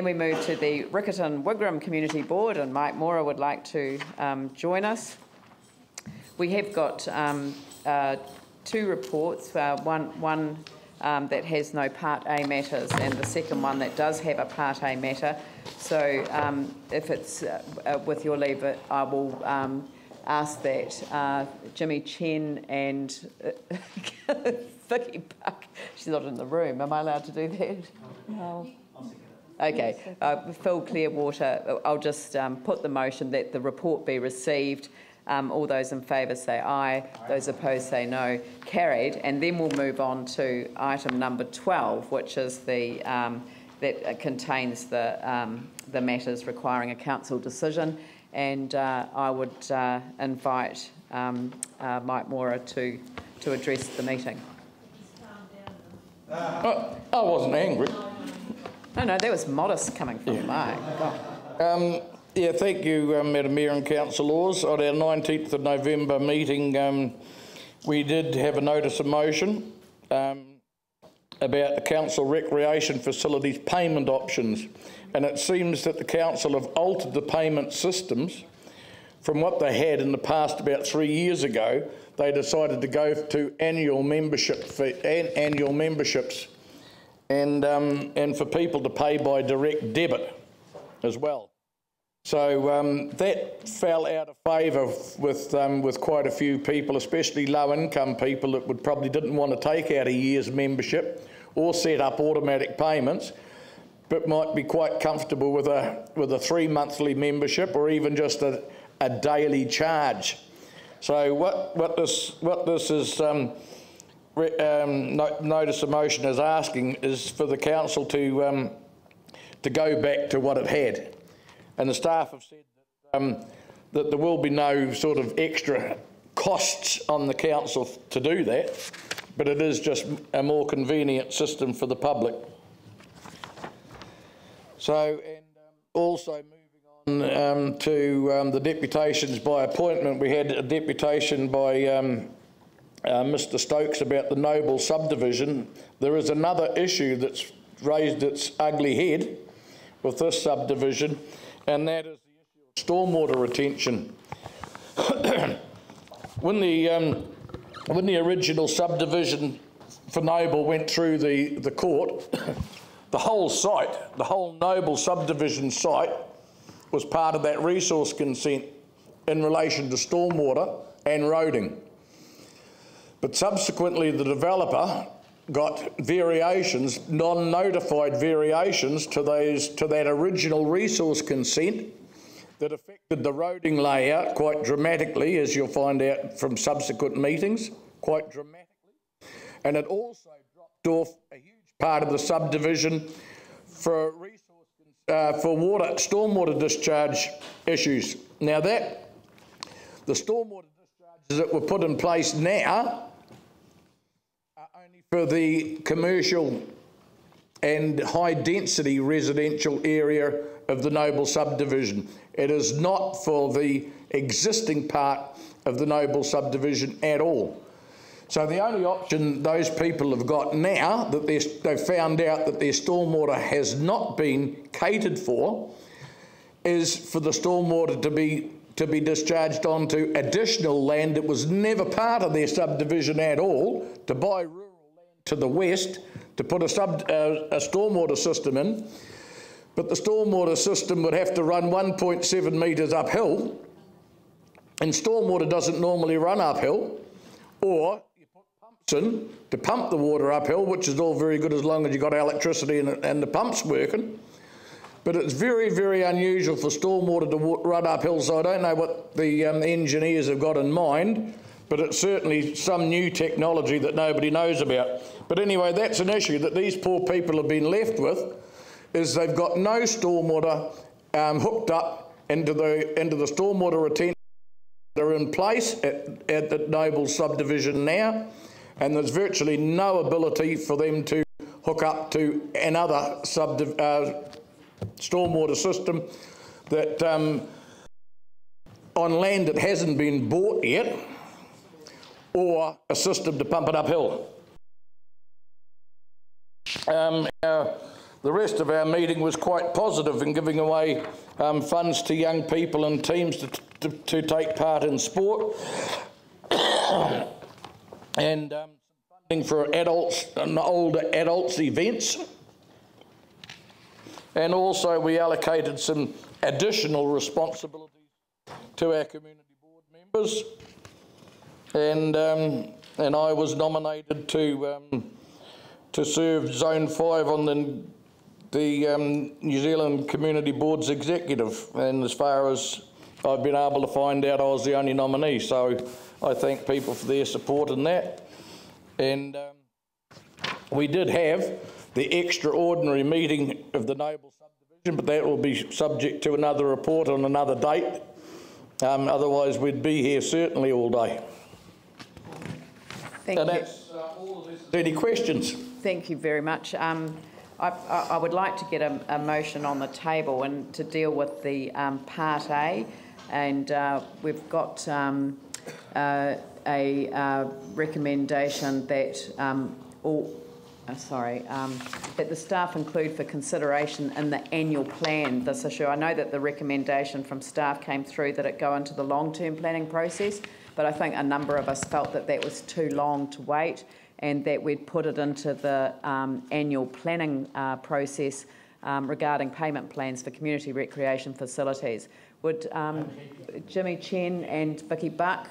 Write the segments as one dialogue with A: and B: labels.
A: we move to the Riccarton Wigram Community Board, and Mike Mora would like to join us. We have got two reports, one that has no Part A matters and the second one that does have a Part A matter. So if it's with your leave, I will ask that Jimmy Chen and Vicky Buck, she's not in the room, am I allowed to do that? No. Okay, Phil Clearwater, I'll just put the motion that the report be received. All those in favour say aye, those opposed say no. Carried, and then we'll move on to item number 12, which is the that contains the matters requiring a council decision. And I would invite Mike Mora to address the meeting.
B: I wasn't angry.
A: No, that was modest coming from Mike.
B: Yeah, thank you, Madam Mayor and Councillors. On our 19th of November meeting, we did have a notice of motion about the council recreation facilities payment options, and it seems that the council have altered the payment systems from what they had in the past. About 3 years ago, they decided to go to annual membership fee, annual memberships, and for people to pay by direct debit as well. So that fell out of favour with quite a few people, especially low-income people that would probably didn't want to take out a year's membership or set up automatic payments, but might be quite comfortable with a 3-monthly membership or even just a daily charge. So what this is notice of motion is asking is for the council to go back to what it had. And the staff have said that there will be no sort of extra costs on the council to do that, but it is just a more convenient system for the public. So, and also moving on to the deputations by appointment, we had a deputation by Mr Stokes about the Noble subdivision. There is another issue that's raised its ugly head with this subdivision, and that is the issue of stormwater retention. When the original subdivision for Noble went through the court, the whole site, the whole Noble subdivision site, was part of that resource consent in relation to stormwater and roading. But subsequently the developer got variations, non-notified variations to that original resource consent that affected the roading layout quite dramatically, as you'll find out from subsequent meetings, quite dramatically. And it also dropped off a huge part of the subdivision for stormwater discharge issues. Now the stormwater discharges that were put in place now for the commercial and high density residential area of the Noble subdivision. It is not for the existing part of the Noble subdivision at all. So the only option those people have got now, that they've found out that their stormwater has not been catered for, is for the stormwater to be discharged onto additional land that was never part of their subdivision at all, to buy rural land to the west, to put a stormwater system in. But the stormwater system would have to run 1.7 metres uphill, and stormwater doesn't normally run uphill, or you put pumps in to pump the water uphill, which is all very good as long as you've got electricity and the pumps working. But it's very, very unusual for stormwater to run uphill, so I don't know what the engineers have got in mind, but it's certainly some new technology that nobody knows about. But anyway, that's an issue that these poor people have been left with, is they've got no stormwater hooked up into the stormwater retention that are in place at the Noble subdivision now, and there's virtually no ability for them to hook up to another stormwater system that on land that hasn't been bought yet, or a system to pump it uphill. the rest of our meeting was quite positive in giving away funds to young people and teams to take part in sport, and some funding for adults and older adults events. And also we allocated some additional responsibilities to our community board members, and I was nominated to serve Zone 5 on the New Zealand Community Board's executive, and as far as I've been able to find out, I was the only nominee, so I thank people for their support in that. And we did have the extraordinary meeting of the Noble Subdivision, but that will be subject to another report on another date. Otherwise we'd be here certainly all day.
A: Thank you.
B: That's all of this. Any questions?
A: Thank you very much. I would like to get a motion on the table and to deal with the Part A, and we've got a recommendation that that the staff include for consideration in the annual plan this issue. I know that the recommendation from staff came through that it go into the long-term planning process, but I think a number of us felt that that was too long to wait, and that we'd put it into the annual planning process regarding payment plans for community recreation facilities. Would Jimmy Chen and Vicky Buck,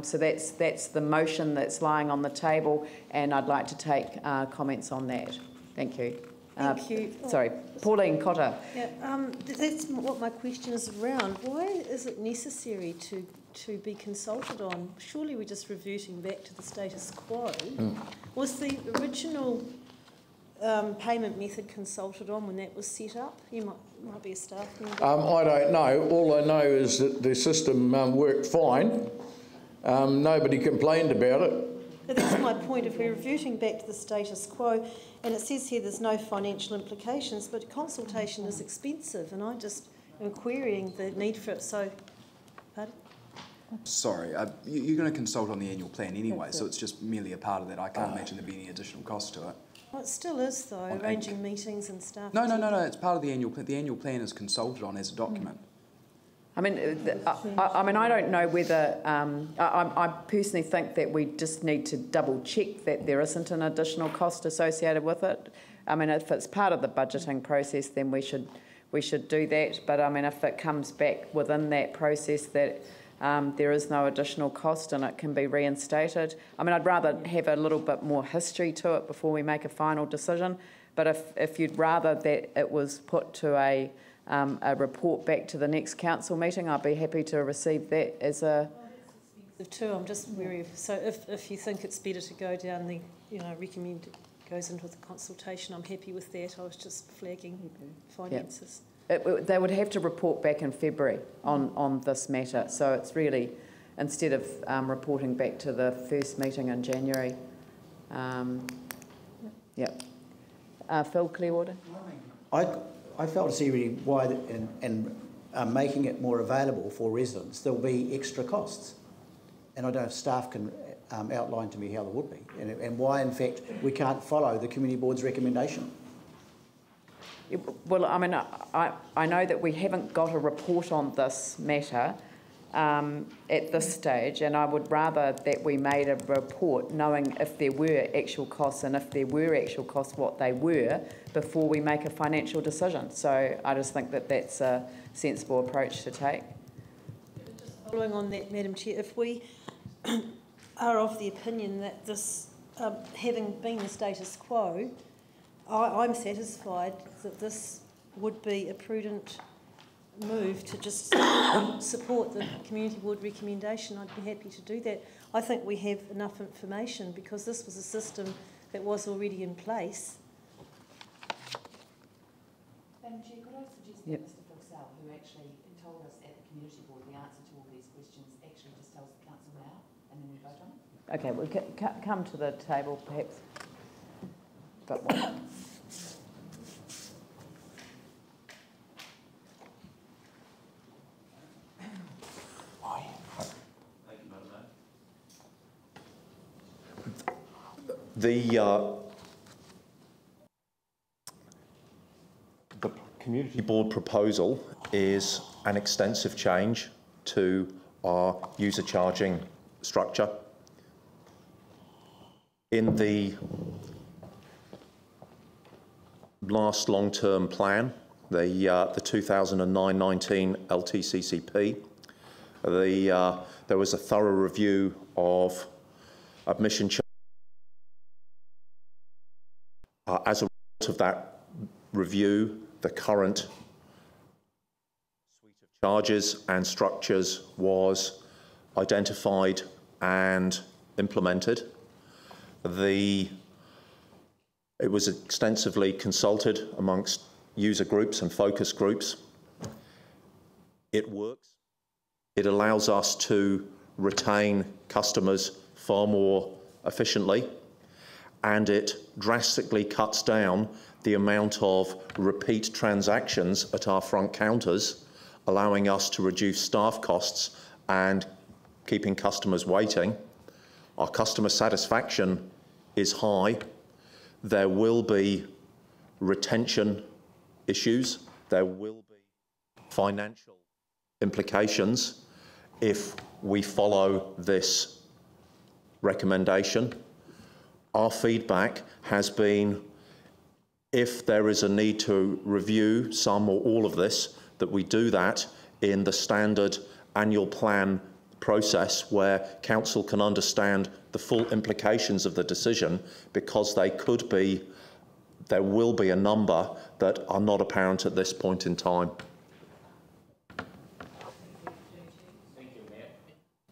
A: so that's the motion that's lying on the table, and I'd like to take comments on that. Thank you.
C: Thank you.
A: Sorry, Pauline Cotter.
C: Yeah, that's what my question is around. Why is it necessary to be consulted on? Surely we're just reverting back to the status quo. Was the original payment method consulted on when that was set up? You might be a staff member.
B: I don't know. All I know is that the system worked fine. Nobody complained about it.
C: But that's my point. If we're reverting back to the status quo, and it says here there's no financial implications, but consultation is expensive, and I just am querying the need for it. So, pardon?
D: Sorry, you're going to consult on the annual plan anyway, so it's just merely a part of that. I can't imagine there being any additional cost to it.
C: Well, it still is, though, arranging meetings and stuff.
D: No, it's part of the annual plan. The annual plan is consulted on as a document.
A: I mean, I don't know whether, I personally think that we just need to double check that there isn't an additional cost associated with it. I mean, if it's part of the budgeting process, then we should do that. But I mean, if it comes back within that process that there is no additional cost and it can be reinstated, I mean, I'd rather have a little bit more history to it before we make a final decision. But if you'd rather that it was put to a report back to the next council meeting, I'd be happy to receive that as a...
C: Too, I'm just wary of, so if you think it's better to go down the, recommend it goes into the consultation, I'm happy with that. I was just flagging finances.
A: Yep. They would have to report back in February on this matter, so it's really, instead of reporting back to the first meeting in January. Phil Clearwater?
E: I fail to see really why, and making it more available for residents, there'll be extra costs. And I don't know if staff can outline to me how there would be, and why, in fact, we can't follow the Community Board's recommendation.
A: Well, I mean, I know that we haven't got a report on this matter at this stage, and I would rather that we made a report knowing if there were actual costs, and if there were actual costs, what they were, before we make a financial decision. So I just think that that's a sensible approach to take.
C: Just following on that, Madam Chair, if we are of the opinion that this, having been the status quo, I'm satisfied that this would be a prudent move to just support the Community Board recommendation. I'd be happy to do that. I think we have enough information because this was a system that was already in place.
F: Madam Chair, could I suggest that Mr Fuxell, who actually told us at the Community Board the answer to all these questions, actually just tells the Council now and then we vote on it?
A: Okay, we'll come to the table perhaps. But what?
G: Community Board proposal is an extensive change to our user charging structure. In the last long-term plan, the 2009-19 LTCCP, there was a thorough review of admission charges. As a result of that review, the current suite of charges and structures was identified and implemented. It was extensively consulted amongst user groups and focus groups. It works. It allows us to retain customers far more efficiently, and it drastically cuts down the amount of repeat transactions at our front counters, allowing us to reduce staff costs and keeping customers waiting. Our customer satisfaction is high. There will be retention issues. There will be financial implications if we follow this recommendation. Our feedback has been, if there is a need to review some or all of this, that we do that in the standard annual plan process where council can understand the full implications of the decision, because there will be a number that are not apparent at this point in time.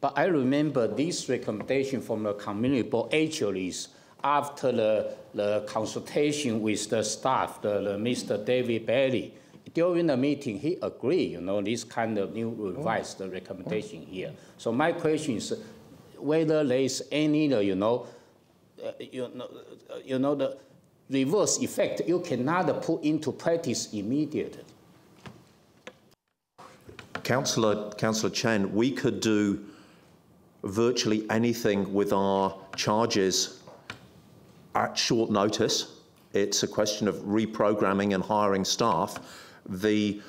H: But I remember this recommendation from the community board actually is after the consultation with the staff, Mr. David Bailey. During the meeting, he agreed, this kind of new revised recommendation here. So my question is whether there is any, the reverse effect you cannot put into practice immediately.
G: Councillor Chen, we could do virtually anything with our charges at short notice. It's a question of reprogramming and hiring staff. The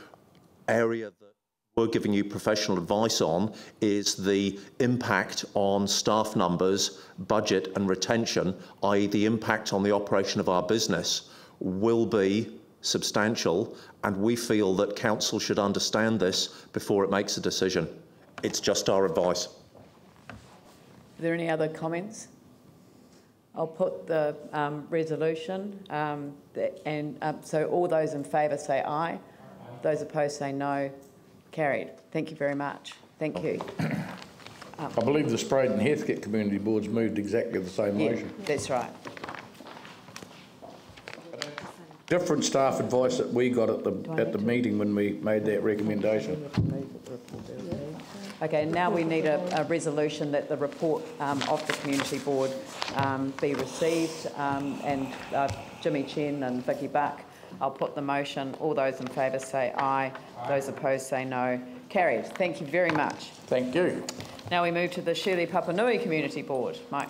G: area that we're giving you professional advice on is the impact on staff numbers, budget and retention, i.e. the impact on the operation of our business will be substantial, and we feel that council should understand this before it makes a decision. It's just our advice.
A: Are there any other comments? I'll put the resolution, so all those in favour say aye. Those opposed say no. Carried. Thank you very much. Thank you.
B: I believe the Spraden Heathcote Community Board's moved exactly the same motion.
A: That's right.
B: Different staff advice that we got at the meeting when we made that recommendation.
A: Okay, now we need a resolution that the report of the Community Board be received, and Jimmy Chen and Vicky Buck. I'll put the motion. All those in favour say aye. Those opposed say no. Carried. Thank you very much.
B: Thank you.
A: Now we move to the Shirley Papanui Community Board. Mike.